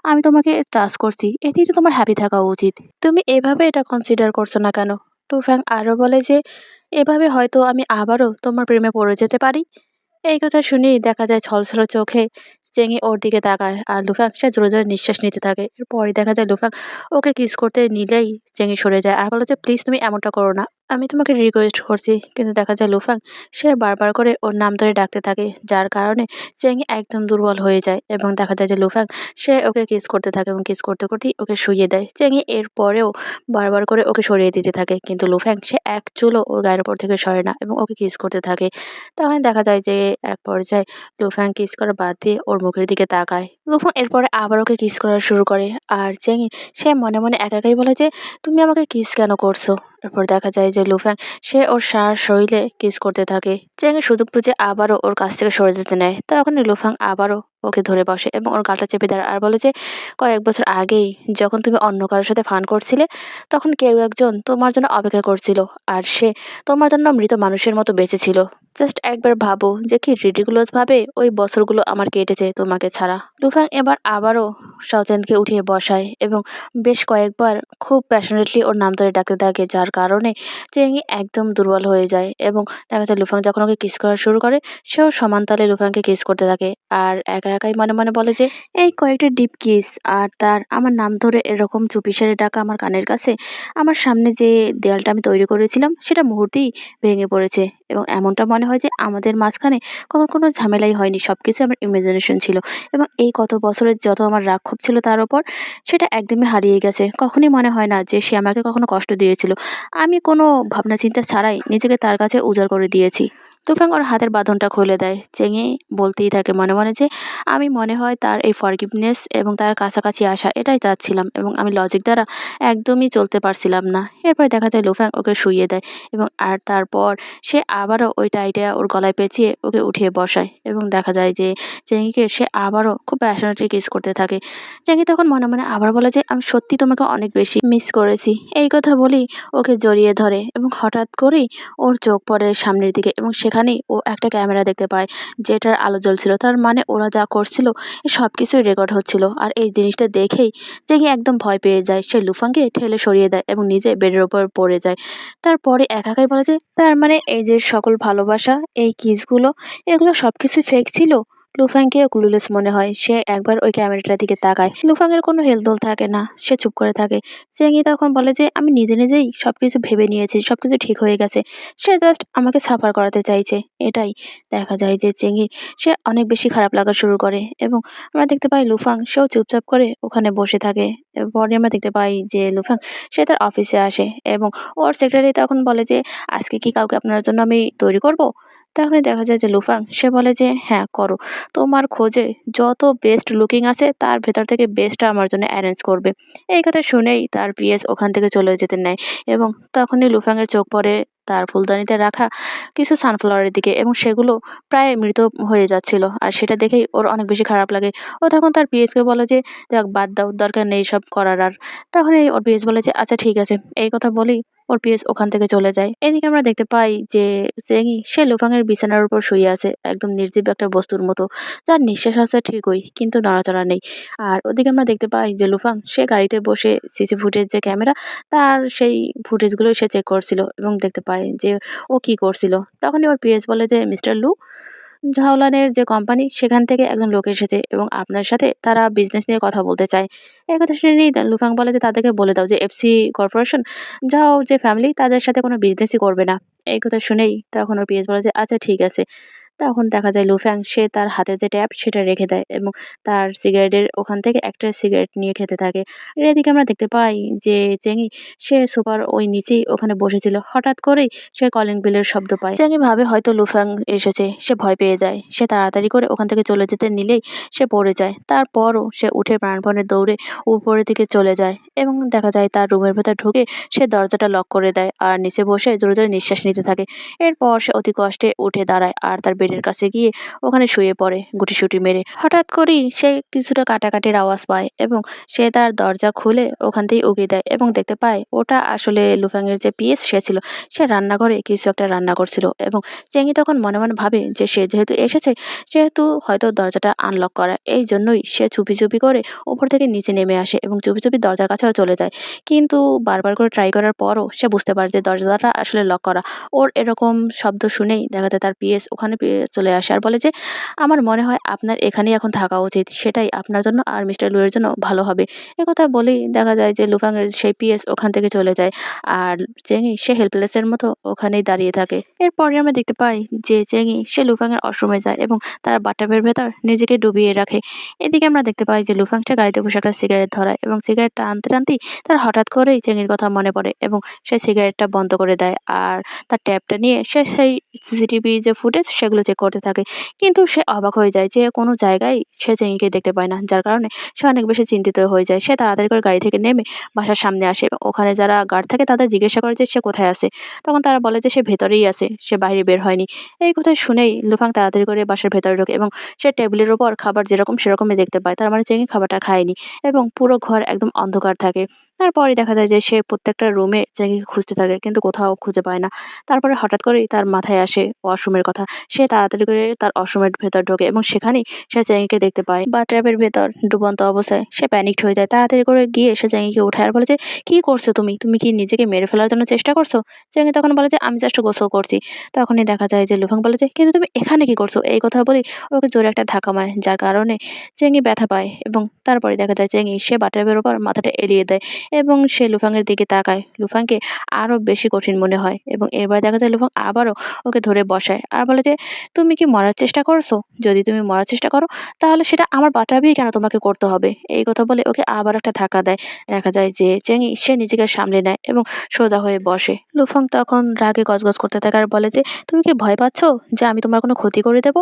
"আমি তোমাকে ট্রাস্ট করছি। এতেই তো তোমার হ্যাপি থাকা উচিত। তুমি এভাবে এটা কনসিডার করছো না কেন?" লুফাং আরো বলে যে, "এভাবে হয়তো আমি আবারও তোমার প্রেমে পড়ে যেতে পারি।" এই কথা শুনেই দেখা যায় ছলছল চোখে চেঙ্গি ওর দিকে তাকায় আর লুফাং সে জোরে, জোরে নিঃশ্বাস নিতে থাকে। এরপরে দেখা যায় লুফাং ওকে কিস করতে নিলেই চেঙ্গি সরে যায় আর বলে যে, "প্লিজ তুমি এমনটা করো না। আমি তোমাকে রিকোয়েস্ট করছি।" কিন্তু দেখা যায় লুফাং সে বারবার করে ওর নাম ধরে ডাকতে থাকে যার কারণে চেঙ্গি একদম দুর্বল হয়ে যায় এবং দেখা যায় যে লুফাং সে ওকে কিস করতে থাকে এবং কিস করতে, করতেই ওকে শুইয়ে দেয়। চেঙ্গি এরপরেও বারবার করে ওকে সরিয়ে দিতে থাকে কিন্তু লুফাং সে এক চুলও ওর গায়ের উপর থেকে সরে না এবং ওকে কিস করতে থাকে। তখন দেখা যায় যে এক পর্যায়ে লুফাং কিস করা বাদ দিয়ে ওর মুখের দিকে তাকায়। লুফাং এরপরে আবার ওকে কিস করা শুরু করে আর চেঙ্গি সে মনে, মনে একা একাই বলে যে, "তুমি আমাকে কিস কেন করছো?" এরপর দেখা যায় যে লুফাং সে ওর সারা শরীরে কিস করতে থাকে। চেঙ্গি সুযোগ বুঝে আবারও ওর কাছ থেকে সরে যেতে নেয়। তখনই লুফাং আবারও ওকে ধরে বসে এবং ওর গালটা চেপে ধরে আর বলে যে, "কয়েক বছর আগেই যখন তুমি অন্য কারোর সাথে ফান করছিলে তখন কেউ একজন তোমার জন্য অপেক্ষা করছিল আর সে তোমার জন্য মৃত মানুষের মতো বেঁচে ছিল। জাস্ট একবার ভাবো যে কি রিডিকুলাস ভাবে ওই বছরগুলো আমার কেটেছে তোমাকে ছাড়া।" লুফাং এবার আবারও শাওচেনকে উঠিয়ে বসায় এবং বেশ কয়েকবার খুব প্যাশনেটলি ওর নাম ধরে ডাকতে থাকে যার কারণে চেঙ্গি একদম দুর্বল হয়ে যায় এবং দেখা যায় লুফাং যখন ওকে কিস করা শুরু করে সেও সমান তালে লুফাংকে কিস করতে থাকে আর একা একাই মনে মনে বলে যে, "এই কয়েকটা ডিপ কিস আর তার আমার নাম ধরে এরকম চুপিসারে ডাকা আমার কানের কাছে আমার সামনে যে দেয়ালটা আমি তৈরি করেছিলাম সেটা মুহূর্তেই ভেঙে পড়েছে এবং এমনটা মনে হয় যে আমাদের মাঝখানে কখনো কোনো ঝামেলাই হয়নি। সবকিছু আমার ইমাজিনেশন ছিল এবং এই কত বছরের যত আমার রাগ ক্ষোভ ছিল তার উপর, সেটা একদমই হারিয়ে গেছে। কখনই মনে হয় না যে সে আমাকে কখনো কষ্ট দিয়েছিল। আমি কোনো ভাবনা চিন্তা ছাড়াই নিজেকে তার কাছে উজাড় করে দিয়েছি। তুফান ওর হাতের বাঁধনটা খুলে দেয়। চেঙ্গি বলতেই থাকে মনে মনে যে আমি মনে হয় তার এই ফরগিভনেস এবং তার কাছাকাছি আসা এটাই চাচ্ছিলাম এবং আমি লজিক দ্বারা একদমই চলতে পারছিলাম না। এরপরে দেখা যায় লুফাং ওকে শুইয়ে দেয় এবং তারপর সে আবারও ওই টাইটা ওর গলায় পেঁচিয়ে ওকে উঠিয়ে বসায় এবং দেখা যায় যে চেঙ্গিকে সে আবারও খুব প্যাশনেটলি কিস করতে থাকে। চেঙ্গি তখন মনে মনে আবার বলে যে আমি সত্যি তোমাকে অনেক বেশি মিস করেছি। এই কথা বলেই ওকে জড়িয়ে ধরে এবং হঠাৎ করেই ওর চোখ পড়ে সামনের দিকে এবং সেখানেই ও একটা ক্যামেরা দেখতে পায় যেটার আলো জ্বলছিল। তার মানে ওরা যা করছিল সবকিছুই রেকর্ড হচ্ছিল। আর এই জিনিসটা দেখেই জেগে একদম ভয় পেয়ে যায়। সে লুফাংকে ঠেলে সরিয়ে দেয় এবং নিজে বেডের উপর পড়ে যায়। তারপরে একাই বলে যে তার মানে এই যে সকল ভালোবাসা, এই কিসগুলো, এগুলো সবকিছু ফেক ছিল। লুফাংকেও ক্লুলেস মনে হয়। সে একবার ওই ক্যামেরাটার দিকে তাকায়। লুফাংয়ের কোনো হেলদোল থাকে না। সে চুপ করে থাকে। চেঙ্গি তখন বলে যে আমি নিজে নিজেই সবকিছু ভেবে নিয়েছি, সবকিছু ঠিক হয়ে গেছে। সে জাস্ট আমাকে সাফার করাতে চাইছে, এটাই। দেখা যায় যে চেঙ্গির সে অনেক বেশি খারাপ লাগা শুরু করে এবং আমরা দেখতে পাই লুফাং সেও চুপচাপ করে ওখানে বসে থাকে। পরে আমরা দেখতে পাই যে লুফাং সে তার অফিসে আসে এবং ওর সেক্রেটারি তখন বলে যে আজকে কি কাউকে আপনার জন্য আমি তৈরি করব? তখনই দেখা যায় যে লুফাং সে বলে যে হ্যাঁ করো। তোমার খোঁজে যত বেস্ট লুকিং আছে তার ভেতর থেকে বেস্টটা আমার জন্য অ্যারেঞ্জ করবে। এই কথা শুনেই তার পিএস ওখান থেকে চলে যেতে নেয় এবং তখনই লুফাংয়ের চোখ পড়ে তার ফুলদানিতে রাখা কিছু সানফ্লাওয়ারের দিকে এবং সেগুলো প্রায় মৃত হয়ে যাচ্ছিল। আর সেটা দেখেই ওর অনেক বেশি খারাপ লাগে। ও তখন তার পিএসকে বলে যে যাক বাদ দাও, দরকার নেই সব করার আর। তখনই ওর পিএস বলে যে আচ্ছা ঠিক আছে। এই কথা বলেই ওর পিএস ওখান থেকে চলে যায়। এদিকে আমরা দেখতে পাই যে চেঙ্গি সে লুফাংয়ের বিছানার উপর শুয়ে আছে একদম নির্জীব একটা বস্তুর মতো, যার নিঃশ্বাস আছে ঠিকই কিন্তু নড়াচড়া নেই। আর ওদিকে আমরা দেখতে পাই যে লুফাং সে গাড়িতে বসে সিসি ফুটেজ যে ক্যামেরা, তার সেই ফুটেজগুলো সে চেক করছিল এবং দেখতে পায় যে ও কি করছিল। তখনই ওর পিএস বলে যে মিস্টার লু, ঝাওলানের যে কোম্পানি সেখান থেকে একজন লোক এসেছে এবং আপনার সাথে তারা বিজনেস নিয়ে কথা বলতে চায়। এই কথা শুনেই লুফাং বলে যে তাদেরকে বলে দাও যে এফসি কর্পোরেশন যাও যে ফ্যামিলি তাদের সাথে কোনো বিজনেসই করবে না। এই কথা শুনেই তখন ওর পিএস বলে যে আচ্ছা ঠিক আছে। তখন দেখা যায় লুফ্যাং সে তার হাতে যে ট্যাব সেটা রেখে দেয় এবং তার সিগারেটের ওখান থেকে একটা সিগারেট নিয়ে খেতে থাকে। আর এদিকে আমরা দেখতে পাই যে চেঙ্গি সে সোফার ওই নিচেই ওখানে বসেছিল। হঠাৎ করেই সে কলিং বেলের শব্দ পায়। চেঙ্গি ভাবে হয়তো লুফ্যাং এসেছে। সে ভয় পেয়ে যায়। সে তাড়াতাড়ি করে ওখান থেকে চলে যেতে নিলেই সে পড়ে যায়। তারপরও সে উঠে প্রাণপণে দৌড়ে উপরের দিকে চলে যায় এবং দেখা যায় তার রুমের ভেতর ঢুকে সে দরজাটা লক করে দেয় আর নিচে বসে জোরে জোরে নিঃশ্বাস নিতে থাকে। এরপর সে অতি কষ্টে উঠে দাঁড়ায় আর তার বেডের কাছে গিয়ে ওখানে শুয়ে পড়ে গুটিসুটি মেরে। হঠাৎ করেই সে কিছুটা কাটাকাটির আওয়াজ পায় এবং সে তার দরজা খুলে ওখান থেকে উকি দেয় এবং দেখতে পায় ওটা আসলে লুফাংয়ের যে পিএস সে ছিল। সে রান্নাঘরে কিছু একটা রান্না করছিল এবং চেঙ্গি তখন মনে মনে ভাবে যে সে যেহেতু এসেছে সেহেতু হয়তো দরজাটা আনলক করা, এই জন্যই সে চুপি চুপি করে উপর থেকে নিচে নেমে আসে এবং চুপি চুপি দরজার কাছেও চলে যায়। কিন্তু বারবার করে ট্রাই করার পরও সে বুঝতে পারে যে দরজাটা আসলে লক করা। ওর এরকম শব্দ শুনেই দেখা যায় তার পিএস ওখানে চলে আসে আর বলে যে আমার মনে হয় আপনার এখানেই এখন থাকা উচিত, সেটাই আপনার জন্য আর মিস্টার লু এর জন্য ভালো হবে। একথা বলেই দেখা যায় যে লুফাং এর সেই পিএস ওখান থেকে চলে যায় আর চেঙ্গি সে হেল্পলেস এর মতো ওখানেই দাঁড়িয়ে থাকে। এরপরে আমরা দেখতে পাই যে চেঙ্গি সে লুফাং এর ওয়াশরুমে যায় এবং তার বাথটাবের ভেতর নিজেকে ডুবিয়ে রাখে। এদিকে আমরা দেখতে পাই যে লুফাং সে গাড়িতে বসে একটা সিগারেট ধরায় এবং সিগারেটটা আনতে টানতেই তার হঠাৎ করেই চেঙ্গির কথা মনে পড়ে এবং সে সিগারেটটা বন্ধ করে দেয় আর তার ট্যাবটা নিয়ে সে সেই সিসিটিভি যে ফুটেজ সেগুলো চেক করতে থাকে। কিন্তু সে অবাক হয়ে যায় যে কোনো জায়গায় সে চেঙ্গিকে দেখতে পায় না। যার কারণে সে অনেক বেশি চিন্তিত হয়ে যায়। সে তাড়াতাড়ি করে গাড়ি থেকে নেমে বাসার সামনে আসে এবং ওখানে যারা গার্ড থাকে তাদের জিজ্ঞাসা করে যে সে কোথায় আছে। তখন তারা বলে যে সে ভেতরেই আছে, সে বাইরে বের হয়নি। এই কথা শুনেই লুফাং তাড়াতাড়ি করে বাসার ভেতরে ঢোকে এবং সে টেবিলের উপর খাবার যেরকম সেরকমই দেখতে পায়। তার মানে চেঙ্গি খাবারটা খায়নি এবং পুরো ঘর একদম অন্ধকার থাকে। তারপরে দেখা যায় যে সে প্রত্যেকটা রুমে চেঙ্গিকে খুঁজতে থাকে কিন্তু কোথাও খুঁজে পায় না। তারপরে হঠাৎ করেই তার মাথায় আসে ওয়াশরুমের কথা। সে তাড়াতাড়ি করে তার ওয়াশরুমের ভেতর ঢোকে এবং সেখানেই সে চেঙ্গিকে দেখতে পায় বাথটাবের ভেতর ডুবন্ত অবস্থায়। সে প্যানিকড হয়ে যায়। তাড়াতাড়ি করে গিয়ে সে চেঙ্গিকে উঠায় আর বলে যে কি করছো তুমি? তুমি কি নিজেকে মেরে ফেলার জন্য চেষ্টা করছো? চেঙ্গি তখন বলে যে আমি জাস্ট গোসল করছি। তখনই দেখা যায় যে লুফাং বলে যে কিন্তু তুমি এখানে কি করছো? এই কথা বলেই ওকে জোরে একটা ধাক্কা মারে যার কারণে চেঙ্গি ব্যথা পায় এবং তারপরে দেখা যায় চেঙ্গি সে বাথটাবের উপর মাথাটা এলিয়ে দেয় এবং সে লুফাংয়ের দিকে তাকায়। লুফাংকে আরো বেশি কঠিন মনে হয় এবং এবার দেখা যায় লুফাং আবারও ওকে ধরে বসায় আর বলে যে, "তুমি কি মরার চেষ্টা করছো? যদি তুমি মরার চেষ্টা করো তাহলে সেটা আমার বাঁচাবেই কেন তোমাকে করতে হবে?" এই কথা বলে ওকে আবার একটা ধাক্কা দেয়। দেখা যায় যে চেঙ্গি সে নিজেকে সামলে নেয় এবং সোজা হয়ে বসে। লুফাং তখন রাগে গজগজ করতে থাকে আর বলে যে, "তুমি কি ভয় পাচ্ছ যে আমি তোমার কোনো ক্ষতি করে দেব?"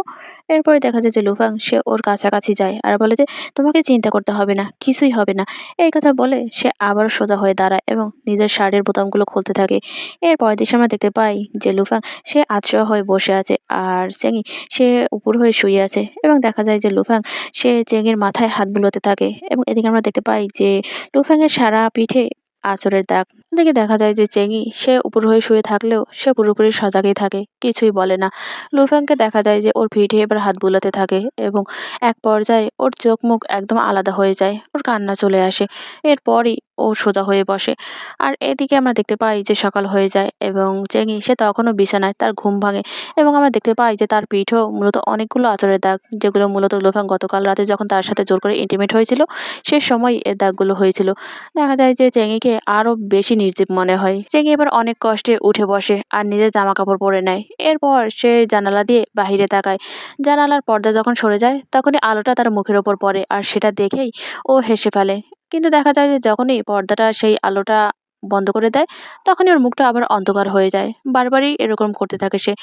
এরপরে দেখা যায় যে লুফাং সে ওর কাছাকাছি যায় আর বলে যে, "তোমাকে চিন্তা করতে হবে না, কিছুই হবে না।" এই কথা বলে সে আবারও সোজা হয়ে দাঁড়ায় এবং নিজের শার্টের বোতামগুলো খুলতে থাকে। এর পরের দৃশ্যে আমরা দেখতে পাই যে লুফাং সে আধশোয়া হয়ে বসে আছে আর চেঙ্গি সে উপর হয়ে শুয়ে আছে এবং দেখা যায় যে লুফাং সে চেঙ্গির মাথায় হাত বুলোতে থাকে এবং এদিকে আমরা দেখতে পাই যে লুফাংয়ের সারা পিঠে আঁচড়ের দাগ। এদিকে দেখা যায় যে চেঙ্গি সে উপর হয়ে শুয়ে থাকলেও সে পুরোপুরি সজাগই থাকে, কিছুই বলে না। লুফাংকে দেখা যায় যে ওর পিঠে এবার হাত বুলাতে থাকে এবং এক পর্যায়ে ওর চোখ মুখ একদম আলাদা হয়ে যায়, ওর কান্না চলে আসে। এরপরই ও সোজা হয়ে বসে। আর এদিকে আমরা দেখতে পাই যে সকাল হয়ে যায় এবং চেঙ্গি সে তখনও বিছানায়, তার ঘুম ভাঙে এবং আমরা দেখতে পাই যে তার পিঠেও মূলত অনেকগুলো আঁচড়ের দাগ, যেগুলো মূলত লুফাং গতকাল রাতে যখন তার সাথে জোর করে ইন্টিমেট হয়েছিল সে সময় এর দাগগুলো হয়েছিল। দেখা যায় যে চেঙ্গিকে আরো বেশি নির্জীব মনে হয়। চেঙ্গি এবার অনেক কষ্টে উঠে বসে আর নিজের জামা কাপড় পরে নেয়। এরপর সে জানালা দিয়ে বাহিরে তাকায়। জানালার পর্দা যখন সরে যায় তখনই আলোটা তার মুখের ওপর পড়ে আর সেটা দেখেই ও হেসে ফেলে। কিন্তু দেখা যায় যে যখনই পর্দাটা সেই আলোটা বন্ধ করে দেয় তখনই ওর মুখটা আবার অন্ধকার হয়ে যায়। বারবারই এরকম করতে থাকে সে।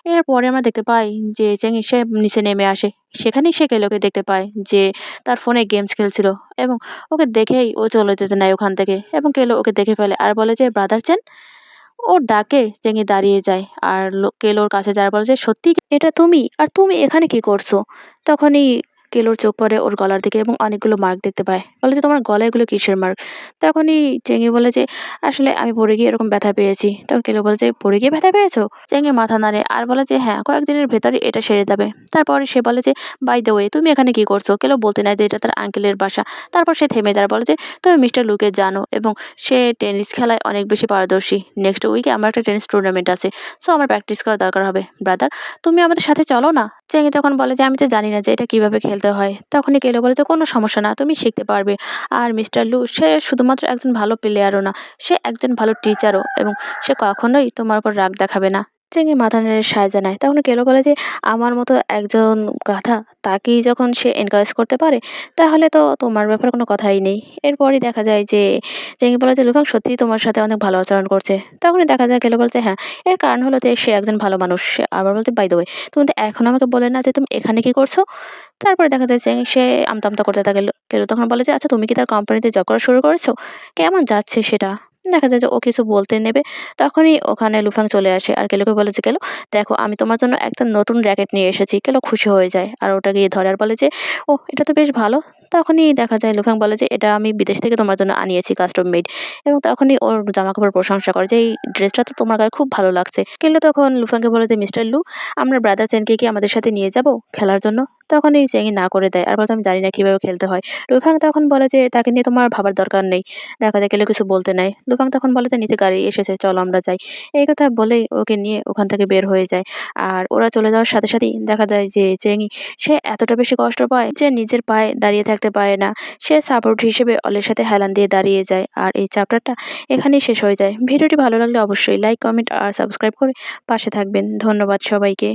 এরপরে আমরা দেখতে পাই যে চেঙ্গি সে নিচে নেমে আসে। সেখানেই সে কেলোকে দেখতে পায় যে তার ফোনে গেমস খেলছিল এবং ওকে দেখেই ও চলে যেতে নেয় ওখান থেকে এবং কেলো ওকে দেখে ফেলে আর বলে যে, "ব্রাদার চেন?" ওর ডাকে চেঙ্গি দাঁড়িয়ে যায় আর কেলোর কাছে যায় আর বলে যে, "সত্যি কি এটা তুমি? আর তুমি এখানে কি করছো?" তখনই কেলোর চোখ পড়ে ওর গলার দিকে এবং অনেকগুলো মার্ক দেখতে পায়। বলে যে, "তোমার গলায় এগুলো কিসের মার্ক?" তখনই চেঙ্গি বলে যে, "আসলে আমি পড়ে গিয়ে এরকম ব্যথা পেয়েছি।" তখন কেলো বলে যে, "পড়ে গিয়ে ব্যথা পেয়েছো?" চেঙ্গি মাথা নাড়ে আর বলে যে, "হ্যাঁ, কয়েকদিনের ভেতরে এটা সেরে যাবে।" তারপরে সে বলে যে, "বাই দ্য ওয়ে তুমি এখানে কি করছো?" কেলো বলতে নেয় যে এটা তার আঙ্কেলের বাসা। তারপর সে থেমে যায় আর বলে যে, "তুমি মিস্টার লুকে জানো এবং সে টেনিস খেলায় অনেক বেশি পারদর্শী। নেক্সট উইকে আমার একটা টেনিস টুর্নামেন্ট আছে। সো আমার প্র্যাকটিস করা দরকার হবে। ব্রাদার, তুমি আমাদের সাথে চলো না?" চেঙ্গি তখন বলে যে, "আমি তো জানি না যে এটা কিভাবে খেলতে হয়।" তখনই কেলো বলে যে, "কোনো সমস্যা না, তুমি শিখতে পারবে। আর মিস্টার লু সে শুধুমাত্র একজন ভালো প্লেয়ারও না, সে একজন ভালো টিচারও এবং সে কখনোই তোমার উপর রাগ দেখাবে না।" চেঙ্গি মাথা নেড়ে সায় জানায়। তখন কেলো বলে যে, "আমার মতো একজন গাধা তাকেই যখন সে এনকারেজ করতে পারে তাহলে তো তোমার ব্যাপারে কোনো কথাই নেই।" এরপরই দেখা যায় যে চেঙ্গি বলে যে, "লুফাং সত্যিই তোমার সাথে অনেক ভালো আচরণ করছে।" তখনই দেখা যায় কেলো বলছে, "হ্যাঁ, এর কারণ হলো যে সে একজন ভালো মানুষ।" সে আবার বলছে, "বাই দ্য ওয়ে তুমি তো এখনো আমাকে বললে না যে তুমি এখানে কি করছো?" তারপরে দেখা যায় যে সে আমতা, আমতা করতে থাকে। কেলো তখন বলে যে, "আচ্ছা তুমি কি তার কোম্পানিতে জব করা শুরু করেছো? কেমন যাচ্ছে সেটা?" দেখা যায় যে ও কিছু বলতে নেবে তখনই ওখানে লুফাং চলে আসে আর কেলোকে বলে যে, "কেলো দেখো আমি তোমার জন্য একটা নতুন র‍্যাকেট নিয়ে এসেছি।" কেলো খুশি হয়ে যায় আর ওটা গিয়ে ধরে আর বলে যে, "ওহ! এটা তো বেশ ভালো।" তখনই দেখা যায় লুফাং বলে যে, "এটা আমি বিদেশ থেকে তোমার জন্য আনিয়েছি কাস্টম মেড।" এবং তখনই ওর জামাকাপড় প্রশংসা করে যে, "এই ড্রেসটা তো তোমার গায়ে খুব ভালো লাগছে।" কেলো তখন লুফাংকে বলে যে, "মিস্টার লু আমরা ব্রাদার চেনকে কি আমাদের সাথে নিয়ে যাবো খেলার জন্য?" তখনই চেঙ্গি না করে দেয় আর বলে, "আমি জানি না কিভাবে খেলতে হয়।" লুফাং তখন বলে যে, "তাকে নিয়ে তোমার ভাবার দরকার নেই।" দেখা যায় কেলো কিছু বলতে নেয়। লুফাং তখন বলে যে, "নিচে গাড়ি এসেছে, চলো আমরা যাই।" এই কথা বলেই ওকে নিয়ে ওখান থেকে বের হয়ে যায়। আর ওরা চলে যাওয়ার সাথে সাথেই দেখা যায় যে চেঙ্গি সে এতটা বেশি কষ্ট পায় যে নিজের পায়ে দাঁড়িয়ে থাকতে পারে না। সে সাপোর্ট হিসেবে অলের সাথে হেলান দিয়ে দাঁড়িয়ে যায়। আর এই চ্যাপ্টারটা এখানেই শেষ হয়ে যায়। ভিডিওটি ভালো লাগলে অবশ্যই লাইক, কমেন্ট আর সাবস্ক্রাইব করে পাশে থাকবেন। ধন্যবাদ সবাইকে।